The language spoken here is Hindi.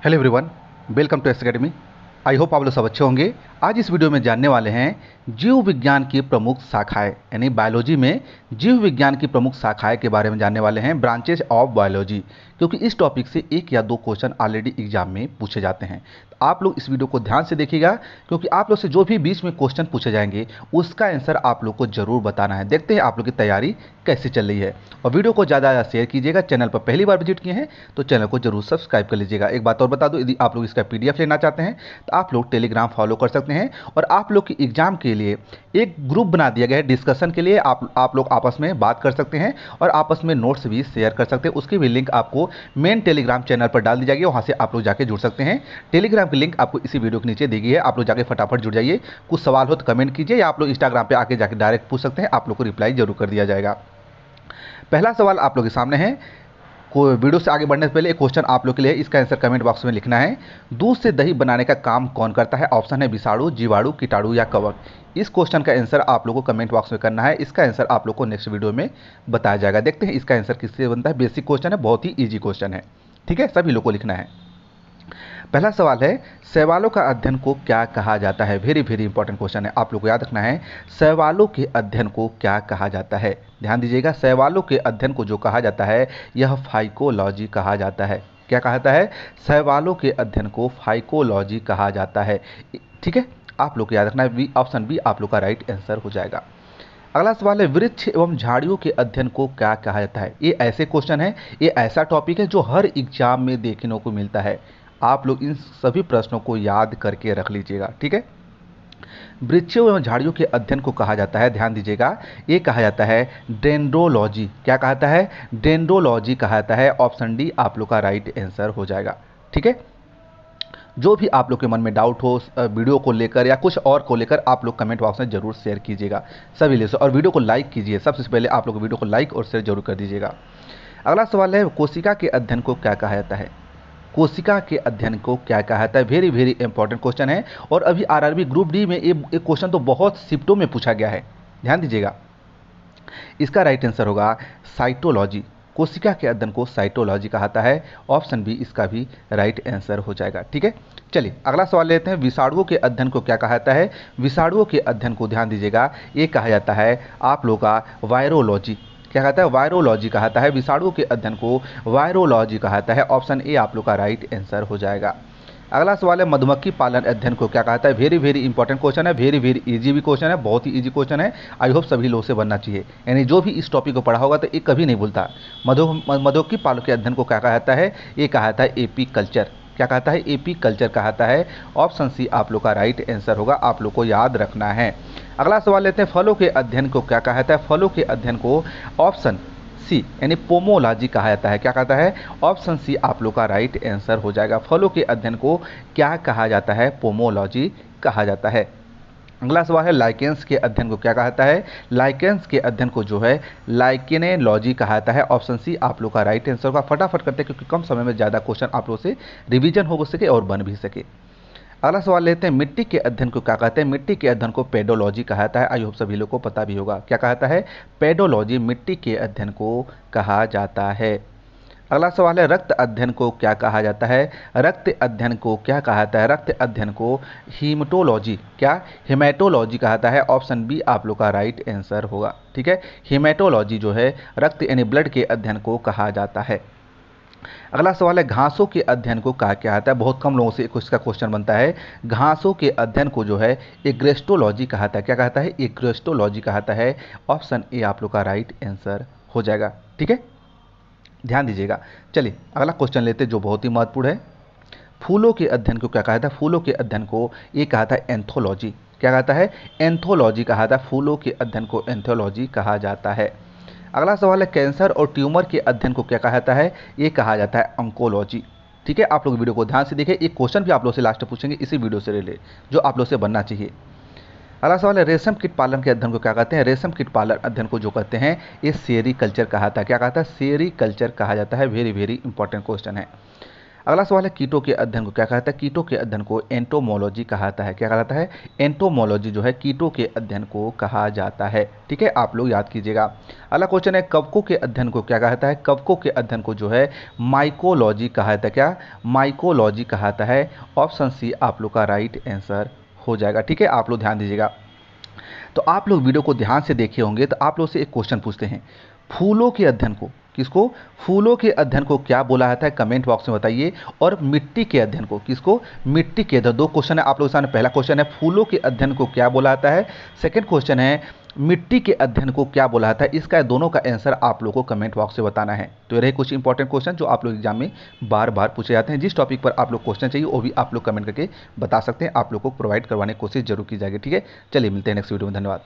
Hello everyone, welcome to S academy. I hope आप लोग सब अच्छे होंगे। आज इस वीडियो में जानने वाले हैं जीव विज्ञान की प्रमुख शाखाएं, यानी बायोलॉजी में जीव विज्ञान की प्रमुख शाखाएं के बारे में जानने वाले हैं, ब्रांचेज ऑफ बायोलॉजी। क्योंकि इस टॉपिक से एक या दो क्वेश्चन ऑलरेडी एग्जाम में पूछे जाते हैं, तो आप लोग इस वीडियो को ध्यान से देखिएगा, क्योंकि आप लोग से जो भी बीच में क्वेश्चन पूछे जाएंगे उसका आंसर आप लोग को जरूर बताना है। देखते हैं आप लोग की तैयारी कैसे चल रही है, और वीडियो को ज़्यादा ज़्यादा शेयर कीजिएगा। चैनल पर पहली बार विजिट किए हैं तो चैनल को जरूर सब्सक्राइब कर लीजिएगा। एक बात और बता दूं, यदि आप लोग इसका PDF लेना चाहते हैं तो आप लोग टेलीग्राम फॉलो कर सकते हैं, और आप लोग की एग्जाम के लिए एक ग्रुप बना दिया गया है डिस्कशन के लिए। आप लोग आपस में बात कर सकते हैं और आपस में नोट्स भी शेयर कर सकते हैं। उसकी भी लिंक आपको मेन टेलीग्राम चैनल पर डाल दी जाएगी, वहाँ से आप लोग जाके जुड़ सकते हैं। टेलीग्राम की लिंक आपको इसी वीडियो के नीचे दी गई है, आप लोग जाके फटाफट जुड़ जाइए। कुछ सवाल हो तो कमेंट कीजिए, या आप लोग इंस्टाग्राम पे आके जाके डायरेक्ट पूछ सकते हैं, आप लोग को रिप्लाई जरूर कर दिया जाएगा। पहला सवाल आप लोग के सामने है। वीडियो से आगे बढ़ने से पहले एक क्वेश्चन आप लोग के लिए, इसका आंसर कमेंट बॉक्स में लिखना है। दूध से दही बनाने का काम कौन करता है? ऑप्शन है विषाणु, जीवाणु, कीटाणु या कवक। इस क्वेश्चन का आंसर आप लोग को कमेंट बॉक्स में करना है। इसका आंसर आप लोग को नेक्स्ट वीडियो में बताया जाएगा। देखते हैं इसका आंसर किससे बनता है। बेसिक क्वेश्चन है, बहुत ही ईजी क्वेश्चन है, ठीक है, सभी लोग को लिखना है। पहला सवाल है, शैवालों का अध्ययन को क्या कहा जाता है? वेरी वेरी इंपॉर्टेंट क्वेश्चन है, आप लोग को याद रखना है। शैवालों के अध्ययन को क्या कहा जाता है? ध्यान दीजिएगा, शैवालों के अध्ययन को जो कहा जाता है यह फाइकोलॉजी कहा जाता है। क्या कहता है? शैवालों के अध्ययन को फाइकोलॉजी कहा जाता है, ठीक है। आप लोग को याद रखना है, ऑप्शन बी आप लोग का राइट आंसर हो जाएगा। अगला सवाल है, वृक्ष एवं झाड़ियों के अध्ययन को क्या कहा जाता है? ये ऐसे क्वेश्चन है, ये ऐसा टॉपिक है जो हर एग्जाम में देखने को मिलता है। आप लोग इन सभी प्रश्नों को याद करके रख लीजिएगा, ठीक है। वृक्षों एवं झाड़ियों के अध्ययन को कहा जाता है, ध्यान दीजिएगा, ये कहा जाता है डेंड्रोलॉजी। क्या कहता है? डेंड्रोलॉजी कहा जाता है। ऑप्शन डी आप लोग का राइट आंसर हो जाएगा, ठीक है। जो भी आप लोग के मन में डाउट हो वीडियो को लेकर या कुछ और को लेकर, आप लोग कमेंट बॉक्स में जरूर शेयर कीजिएगा सभी ले से, और वीडियो को लाइक कीजिए। सबसे पहले आप लोग वीडियो को लाइक और शेयर जरूर कर दीजिएगा। अगला सवाल है, कोशिका के अध्ययन को क्या कहा जाता है? कोशिका के अध्ययन को क्या कहा जाता है? वेरी वेरी इंपॉर्टेंट क्वेश्चन है, और अभी आरआरबी ग्रुप डी में ये क्वेश्चन तो बहुत शिफ्टों में पूछा गया है, ध्यान दीजिएगा। इसका राइट आंसर होगा साइटोलॉजी। कोशिका के अध्ययन को साइटोलॉजी कहा जाता है। ऑप्शन बी इसका भी राइट आंसर हो जाएगा, ठीक है। चलिए अगला सवाल लेते हैं, विषाणुओं के अध्ययन को क्या कहा जाता है? विषाणुओं के अध्ययन को ध्यान दीजिएगा, ये कहा जाता है आप लोग का वायरोलॉजी। क्या कहता है? वायरोलॉजी कहा जाता है। विषाणुओं के अध्ययन को वायरोलॉजी कहा जाता है। ऑप्शन ए आप लोग का राइट आंसर हो जाएगा। अगला सवाल है, मधुमक्खी पालन अध्ययन को क्या कहता है? वेरी वेरी इंपॉर्टेंट क्वेश्चन है, वेरी वेरी इजी भी क्वेश्चन है, बहुत ही इजी क्वेश्चन है। आई होप सभी लोग से बनना चाहिए, यानी जो भी इस टॉपिक को पढ़ा होगा तो ये कभी नहीं भूलता। मधुमक्खी पालन के अध्ययन को क्या कहा जाता है? ये कहा जाता है एपी कल्चर। क्या कहता है? एपी कल्चर कहा जाता है। ऑप्शन सी आप लोग का राइट आंसर होगा, आप लोग को याद रखना है। अगला सवाल लेते हैं, फलों के अध्ययन को क्या कहा जाता है? फलों के अध्ययन को ऑप्शन सी यानी पोमोलॉजी कहा जाता है। क्या कहता है? ऑप्शन सी आप लोग का राइट आंसर हो जाएगा। फलों के अध्ययन को क्या कहा जाता है? पोमोलॉजी कहा जाता है। अगला सवाल है, लाइकेंस के अध्ययन को क्या कहा जाता है? लाइकेंस के अध्ययन को जो है लाइकेनेलॉजी कहा जाता है। ऑप्शन सी आप लोग का राइट आंसर होगा। फटाफट करते हैं, क्योंकि कम समय में ज़्यादा क्वेश्चन आप लोग से रिवीजन हो सके और बन भी सके। अगला सवाल लेते हैं, मिट्टी के अध्ययन को क्या कहते हैं? मिट्टी के अध्ययन को पेडोलॉजी कहा जाता है। आई होप सभी लोग को पता भी होगा। क्या कहता है? पेडोलॉजी मिट्टी के अध्ययन को कहा जाता है। अगला सवाल है, रक्त अध्ययन को क्या कहा जाता है? रक्त अध्ययन को क्या कहा जाता है? रक्त अध्ययन को हीमेटोलॉजी, क्या हेमेटोलॉजी कहा जाता है। ऑप्शन बी आप लोग का राइट आंसर होगा, ठीक है। हेमेटोलॉजी जो है रक्त यानी ब्लड के अध्ययन को कहा जाता है। अगला सवाल है, घासों के अध्ययन को कहा क्या आता है? बहुत कम लोगों से इसका क्वेश्चन बनता है। घासों के अध्ययन को जो है एग्रेस्टोलॉजी कहता है। क्या कहता है? एग्रेस्टोलॉजी कहता है। ऑप्शन ए आप लोग का राइट आंसर हो जाएगा, ठीक है, ध्यान दीजिएगा। चलिए अगला क्वेश्चन लेते जो बहुत ही महत्वपूर्ण है, फूलों के अध्ययन को क्या कहता है? फूलों के अध्ययन को ये कहता है एंथोलॉजी। क्या कहता है? एंथोलॉजी कहा था। फूलों के अध्ययन को एंथोलॉजी कहा जाता है। अगला सवाल है, कैंसर और ट्यूमर के अध्ययन को क्या कहा जाता है? ये कहा जाता है ऑन्कोलॉजी, ठीक है। आप लोग वीडियो को ध्यान से देखिए, एक क्वेश्चन भी आप लोग से लास्ट पूछेंगे इसी वीडियो से रिलेटेड, जो आप लोग से बनना चाहिए। अगला सवाल है, रेशम कीट पालन के अध्ययन को क्या कहते हैं? रेशम कीट पालन अध्ययन को जो कहते हैं ये सेरीकल्चर कहा था। क्या कहता है? सेरीकल्चर कहा जाता है। वेरी वेरी इंपॉर्टेंट क्वेश्चन है। अगला सवाल है कीटों के अध्ययन को क्या कहता है? कीटों के अध्ययन को एंटोमोलॉजी कहा जाता है। क्या कहलाता है? एंटोमोलॉजी जो है कीटों के अध्ययन को कहा जाता है। ठीक है, आप लोग याद कीजिएगा। अगला क्वेश्चन है कवकों के अध्ययन को क्या कहता है? कवकों के अध्ययन को जो है माइकोलॉजी कहा जाता है। क्या? माइकोलॉजी कहा जाता है। ऑप्शन सी आप लोग का राइट आंसर हो जाएगा। ठीक है, आप लोग ध्यान दीजिएगा। तो आप लोग वीडियो को ध्यान से देखे होंगे तो आप लोग से एक क्वेश्चन पूछते हैं, फूलों के अध्ययन को किसको? फूलों के अध्ययन को क्या बोला जाता है? कमेंट बॉक्स में बताइए। और मिट्टी के अध्ययन को किसको? मिट्टी के अध्ययन। दो क्वेश्चन है आप लोगों के सामने। पहला क्वेश्चन है फूलों के अध्ययन को क्या बोला जाता है, सेकंड क्वेश्चन है मिट्टी के अध्ययन को क्या बोला जाता है। इसका दोनों का आंसर आप लोगों को कमेंट बॉक्स से बताना है। तो ये रहे कुछ इंपॉर्टेंट क्वेश्चन जो आप लोग एग्जाम में बार बार पूछे जाते हैं। जिस टॉपिक पर आप लोग क्वेश्चन चाहिए वो भी आप लोग कमेंट करके बता सकते हैं, आप लोग को प्रोवाइड करवाने की कोशिश जरूर की जाएगी। ठीक है, चलिए मिलते हैं नेक्स्ट वीडियो में। धन्यवाद।